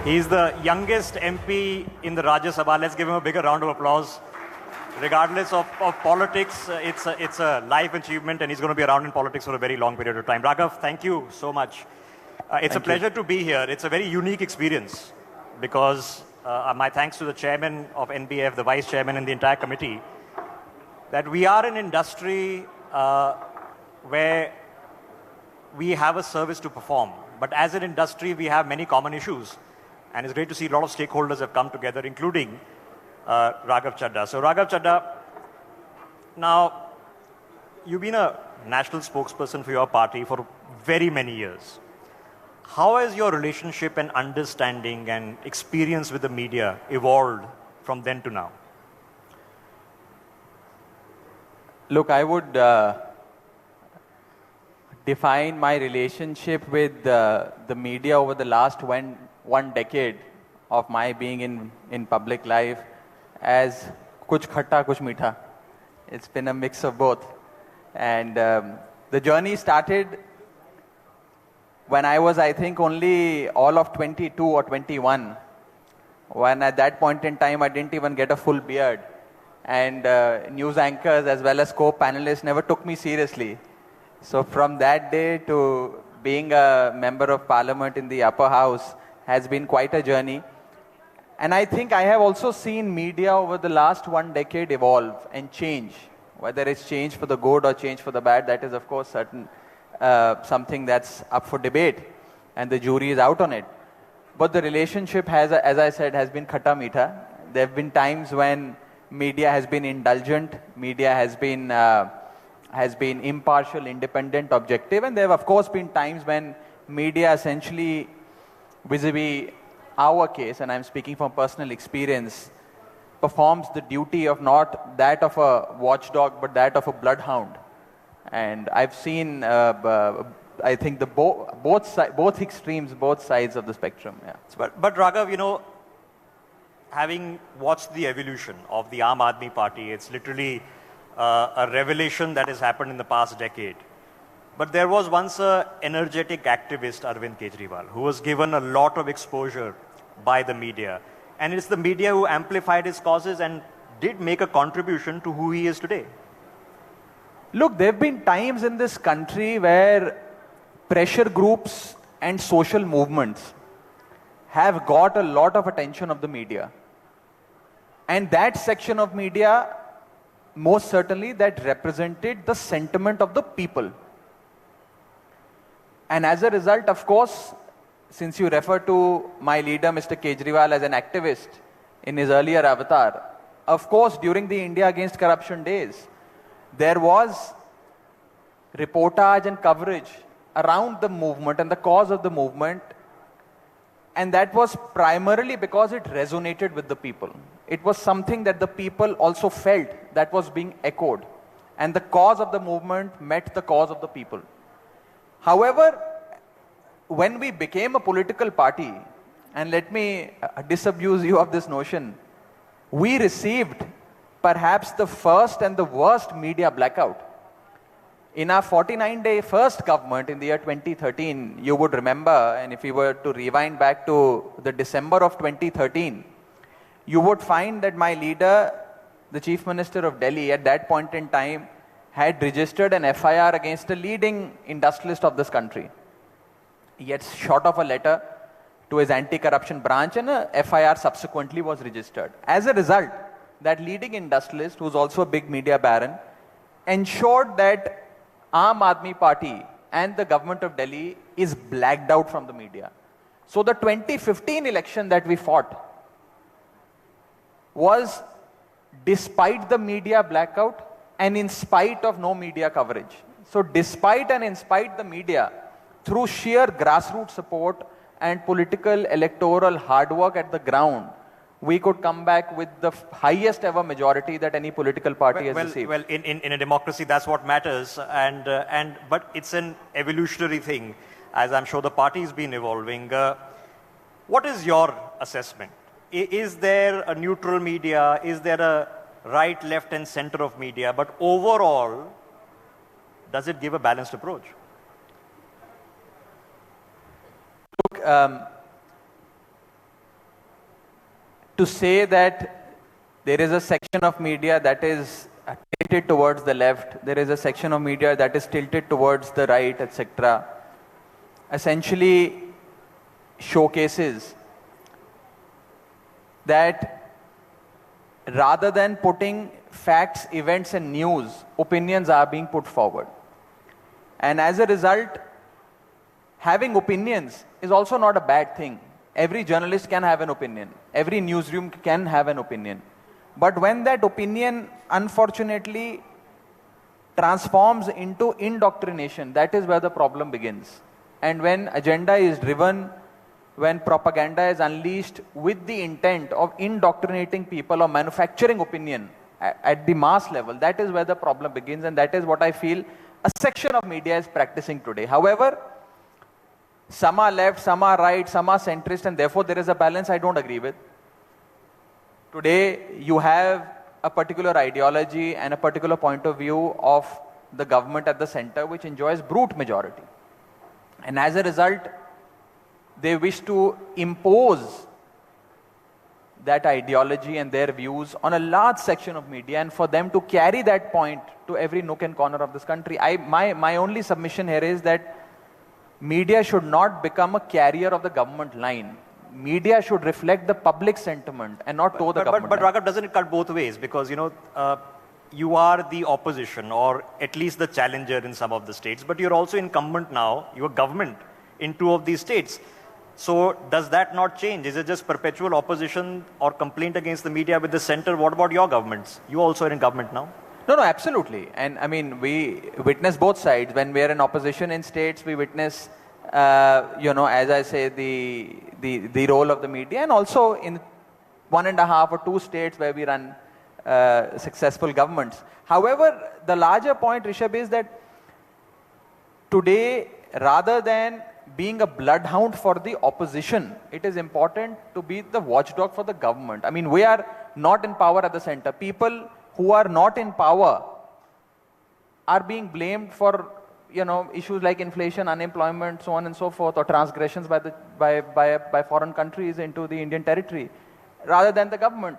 He's the youngest MP in the Rajya Sabha. Let's give him a bigger round of applause. Regardless of politics, it's a life achievement, and he's going to be around in politics for a very long period of time. Raghav, thank you so much. It's a pleasure to be here. It's a very unique experience because my thanks to the chairman of NBF, the vice chairman, and the entire committee, that we are an industry where we have a service to perform. But as an industry, we have many common issues. And it's great to see a lot of stakeholders have come together, including Raghav Chadha. So Raghav Chadha, now you've been a national spokesperson for your party for very many years. How has your relationship and understanding and experience with the media evolved from then to now? Look, I would define my relationship with the media over the last one decade of my being in public life as kuch khatta, kuch meetha. It's been a mix of both. And the journey started when I was, I think, only all of 22 or 21. When at that point in time, I didn't even get a full beard. And news anchors as well as co-panelists never took me seriously. So from that day to being a member of parliament in the upper house has been quite a journey. And I think I have also seen media over the last one decade evolve and change. Whether it's change for the good or change for the bad, that is of course something that's up for debate. And the jury is out on it. But the relationship has, as I said, has been khata meetha. There have been times when media has been indulgent, media has been impartial, independent, objective, and there have of course been times when media essentially vis-a-vis our case, and I'm speaking from personal experience, performs the duty of not that of a watchdog but that of a bloodhound. And I've seen, I think, both extremes, both sides of the spectrum. Yeah. But Raghav, you know, having watched the evolution of the Aam Aadmi Party, it's literally a revelation that has happened in the past decade. But there was once an energetic activist, Arvind Kejriwal, who was given a lot of exposure by the media. And it's the media who amplified his causes and did make a contribution to who he is today. Look, there have been times in this country where pressure groups and social movements have got a lot of attention of the media. And that section of media, most certainly, that represented the sentiment of the people. And as a result, of course, since you refer to my leader, Mr. Kejriwal, as an activist in his earlier avatar, of course, during the India Against Corruption days, there was reportage and coverage around the movement and the cause of the movement. And that was primarily because it resonated with the people. It was something that the people also felt that was being echoed. And the cause of the movement met the cause of the people. However, when we became a political party, and let me disabuse you of this notion, we received perhaps the first and the worst media blackout. In our 49-day first government in the year 2013, you would remember, and if you were to rewind back to the December of 2013, you would find that my leader, the Chief Minister of Delhi, at that point in time, had registered an FIR against a leading industrialist of this country. He had shot off a letter to his anti-corruption branch and a FIR subsequently was registered. As a result, that leading industrialist, who is also a big media baron, ensured that Aam Aadmi Party and the government of Delhi is blacked out from the media. So the 2015 election that we fought was despite the media blackout and in spite of no media coverage. So despite and in spite the media, through sheer grassroots support and political electoral hard work at the ground, we could come back with the highest ever majority that any political party has received. Well, in a democracy, that's what matters. But it's an evolutionary thing, as I'm sure the party's been evolving. What is your assessment? Is there a neutral media? Is there a right, left, and center of media? But overall, does it give a balanced approach? Look, to say that there is a section of media that is tilted towards the left, there is a section of media that is tilted towards the right, etc., essentially showcases that rather than putting facts, events and news, opinions are being put forward. And as a result, having opinions is also not a bad thing. Every journalist can have an opinion. Every newsroom can have an opinion. But when that opinion, unfortunately, transforms into indoctrination, that is where the problem begins. And when agenda is driven, when propaganda is unleashed with the intent of indoctrinating people or manufacturing opinion at the mass level, that is where the problem begins, and that is what I feel a section of media is practicing today. However, some are left, some are right, some are centrist, and therefore there is a balance I don't agree with. Today, you have a particular ideology and a particular point of view of the government at the center which enjoys brute majority. And as a result, they wish to impose that ideology and their views on a large section of media, and for them to carry that point to every nook and corner of this country. My only submission here is that media should not become a carrier of the government line. Media should reflect the public sentiment and not toe the government. But Raghav, doesn't it cut both ways? Because, you are the opposition or at least the challenger in some of the states, but you're also incumbent now, you're government in 2 of these states. So does that not change? Is it just perpetual opposition or complaint against the media with the center? What about your governments? You also are in government now. No, absolutely. And I mean, we witness both sides. When we are in opposition in states, we witness, as I say, the role of the media, and also in 1.5 or 2 states where we run successful governments. However, the larger point, Rishabh, is that today, rather than being a bloodhound for the opposition, it is important to be the watchdog for the government. I mean, we are not in power at the center. People who are not in power are being blamed for, issues like inflation, unemployment, so on and so forth, or transgressions by foreign countries into the Indian territory, rather than the government.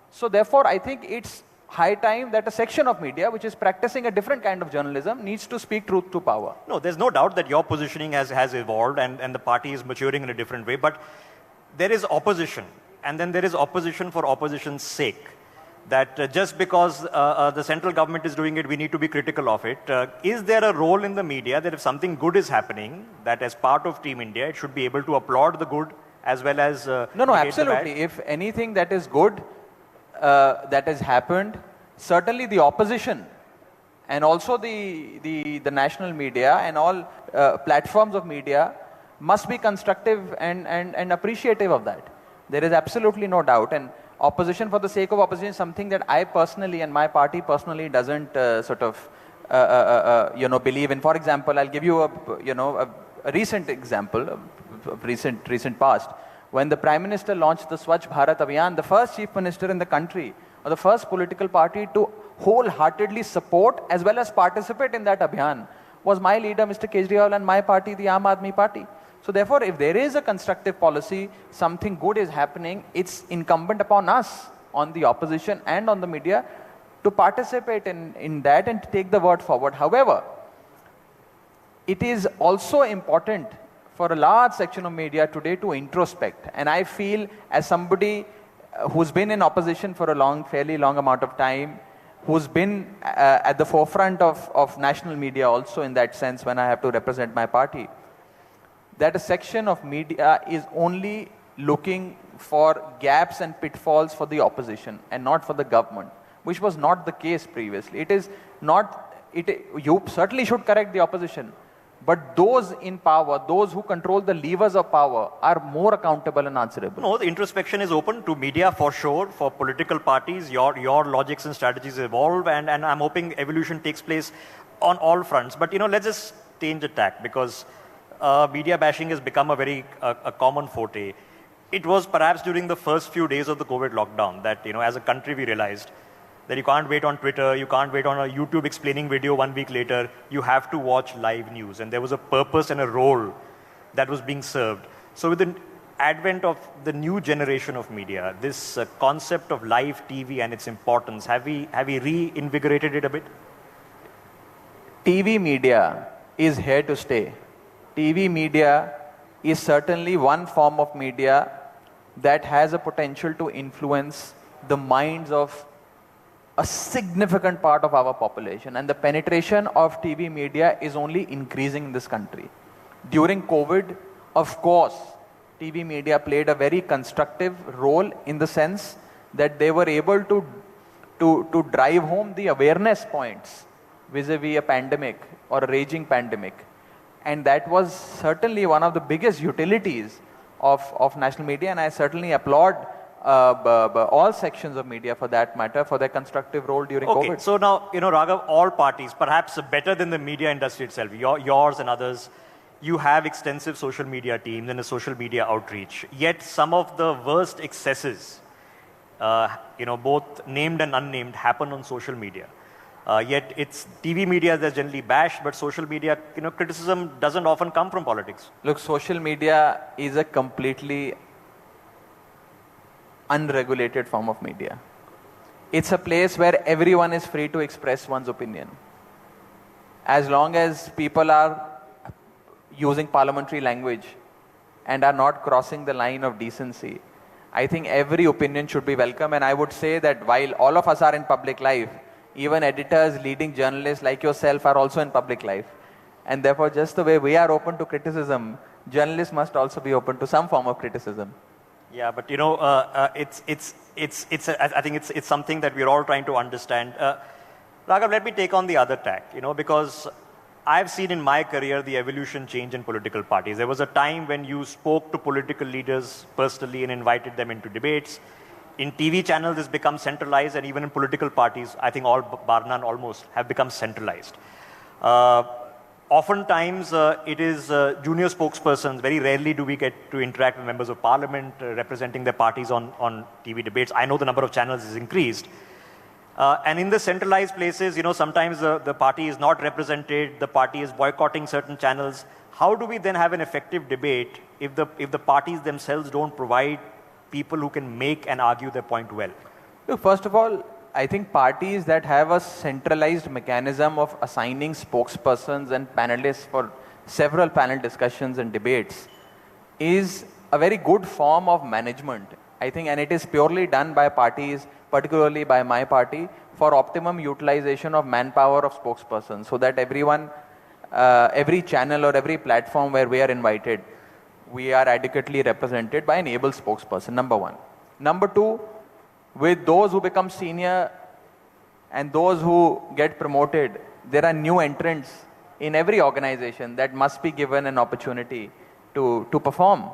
So therefore, I think it's high time that a section of media which is practicing a different kind of journalism needs to speak truth to power. No, there's no doubt that your positioning has evolved and the party is maturing in a different way, but there is opposition, and then there is opposition for opposition's sake. That just because the central government is doing it, we need to be critical of it. Is there a role in the media that if something good is happening, that as part of Team India, it should be able to applaud the good as well as No, absolutely. If anything that is good that has happened, certainly the opposition and also the national media and all platforms of media must be constructive and appreciative of that. There is absolutely no doubt. And opposition for the sake of opposition is something that I personally and my party personally doesn't believe in. For example, I'll give you a recent example, recent past. When the Prime Minister launched the Swachh Bharat Abhiyan, the first Chief Minister in the country, or the first political party to wholeheartedly support as well as participate in that Abhiyan, was my leader, Mr. Kejriwal, and my party, the Aam Aadmi Party. So therefore, if there is a constructive policy, something good is happening, it's incumbent upon us, on the opposition and on the media, to participate in that and to take the word forward. However, it is also important for a large section of media today to introspect. And I feel, as somebody who's been in opposition for a fairly long amount of time, who's been at the forefront of national media also in that sense when I have to represent my party, that a section of media is only looking for gaps and pitfalls for the opposition and not for the government, which was not the case previously. It is not, you certainly should correct the opposition, but those in power, those who control the levers of power, are more accountable and answerable. No, the introspection is open to media for sure, for political parties. Your logics and strategies evolve, and I'm hoping evolution takes place on all fronts. But let's just change the tack, because media bashing has become a very common forte. It was perhaps during the first few days of the COVID lockdown that, as a country we realized that you can't wait on Twitter, you can't wait on a YouTube explaining video 1 week later, you have to watch live news. And there was a purpose and a role that was being served. So advent of the new generation of media, this concept of live TV and its importance, have we reinvigorated it a bit? TV media is here to stay. TV media is certainly one form of media that has a potential to influence the minds of a significant part of our population, and the penetration of TV media is only increasing in this country. During COVID, of course, TV media played a very constructive role in the sense that they were able to drive home the awareness points vis-a-vis a pandemic or a raging pandemic. And that was certainly one of the biggest utilities of national media, and I certainly applaud all sections of media for that matter for their constructive role during COVID. So now, Raghav, all parties, perhaps better than the media industry itself, yours and others, you have extensive social media teams and a social media outreach. Yet some of the worst excesses, both named and unnamed, happen on social media. Yet it's TV media that's generally bashed, but social media, criticism doesn't often come from politics. Look, social media is a completely unregulated form of media. It's a place where everyone is free to express one's opinion. As long as people are using parliamentary language and are not crossing the line of decency, I think every opinion should be welcome. And I would say that while all of us are in public life, even editors, leading journalists like yourself are also in public life. And therefore, just the way we are open to criticism, journalists must also be open to some form of criticism. Yeah, but I think it's something that we're all trying to understand. Raghav, let me take on the other tack, because I've seen in my career the evolution change in political parties. There was a time when you spoke to political leaders personally and invited them into debates. In TV channels, this becomes centralized, and even in political parties, I think all, bar none almost, have become centralized. Oftentimes, it is junior spokespersons. Very rarely do we get to interact with members of parliament representing their parties on TV debates. I know the number of channels is increased. And in the centralized places, sometimes the party is not represented, the party is boycotting certain channels. How do we then have an effective debate if the parties themselves don't provide people who can make and argue their point well? Look, first of all, I think parties that have a centralized mechanism of assigning spokespersons and panelists for several panel discussions and debates is a very good form of management, I think, and it is purely done by parties, particularly by my party, for optimum utilization of manpower of spokespersons, so that everyone, every channel or every platform where we are invited, we are adequately represented by an able spokesperson, number one. Number two, with those who become senior and those who get promoted, there are new entrants in every organization that must be given an opportunity to perform.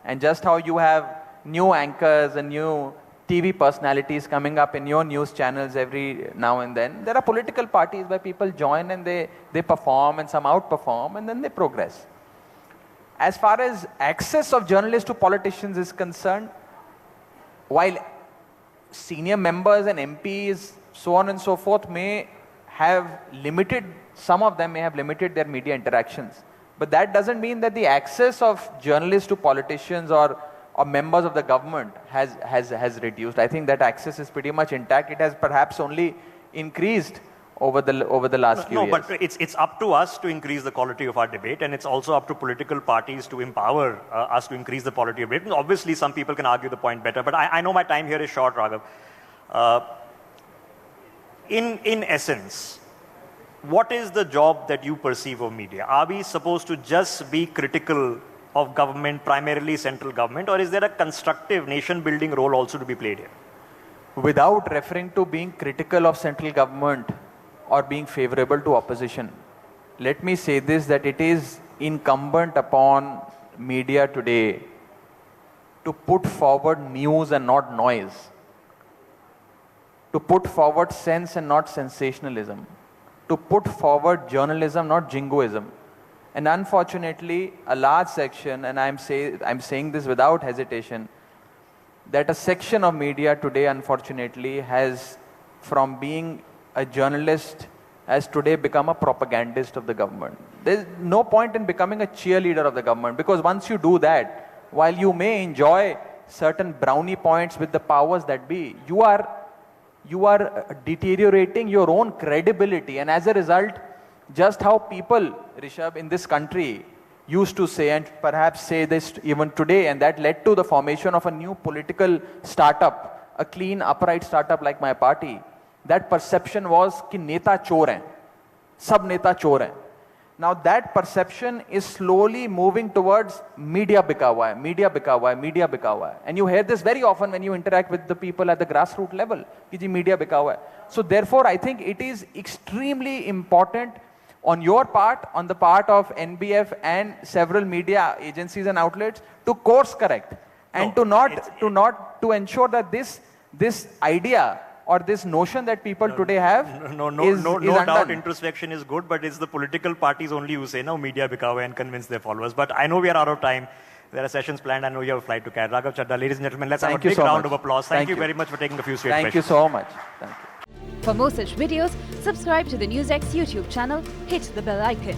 And just how you have new anchors and new TV personalities coming up in your news channels every now and then, there are political parties where people join and they perform, and some outperform, and then they progress. As far as access of journalists to politicians is concerned, while senior members and MPs, so on and so forth, may have limited, some of them may have limited their media interactions. But that doesn't mean that the access of journalists to politicians or members of the government has reduced. I think that access is pretty much intact. It has perhaps only increased over the last few years. No, but it's up to us to increase the quality of our debate, and it's also up to political parties to empower us to increase the quality of debate. And obviously, some people can argue the point better, but I know my time here is short, Raghav. In essence, what is the job that you perceive of media? Are we supposed to just be critical of government, primarily central government, or is there a constructive nation-building role also to be played here? Without referring to being critical of central government or being favorable to opposition, let me say this, that it is incumbent upon media today to put forward news and not noise, to put forward sense and not sensationalism, to put forward journalism, not jingoism. And unfortunately, a large section, and I'm saying this without hesitation, that a section of media today, unfortunately, has, from being a journalist, has today become a propagandist of the government. There's no point in becoming a cheerleader of the government, because once you do that, while you may enjoy certain brownie points with the powers that be, you are deteriorating your own credibility. And as a result, just how people, Rishabh, in this country used to say, and perhaps say this even today, and that led to the formation of a new political startup, a clean, upright startup like my party. That perception was कि नेता चोर हैं, सब नेता चोर हैं. Now that perception is slowly moving towards media बिका हुआ है, media बिका हुआ है, media बिका हुआ है. And you hear this very often when you interact with the people at the grassroots level, कि जी media बिका हुआ है. So therefore I think it is extremely important on your part, on the part of NBF and several media agencies and outlets, to course correct and to ensure that this idea or this notion that people today have no is doubt undone. introspection is good, but it's the political parties only who say no media bikawa and convince their followers. But I know we are out of time. There are sessions planned. I know you have a flight to catch. Raghav Chadha, ladies and gentlemen, let's have a big round of applause. Thank you very much for taking a few straight Thank you questions. so much. Thank you. For more such videos, subscribe to the NewsX YouTube channel, hit the bell icon.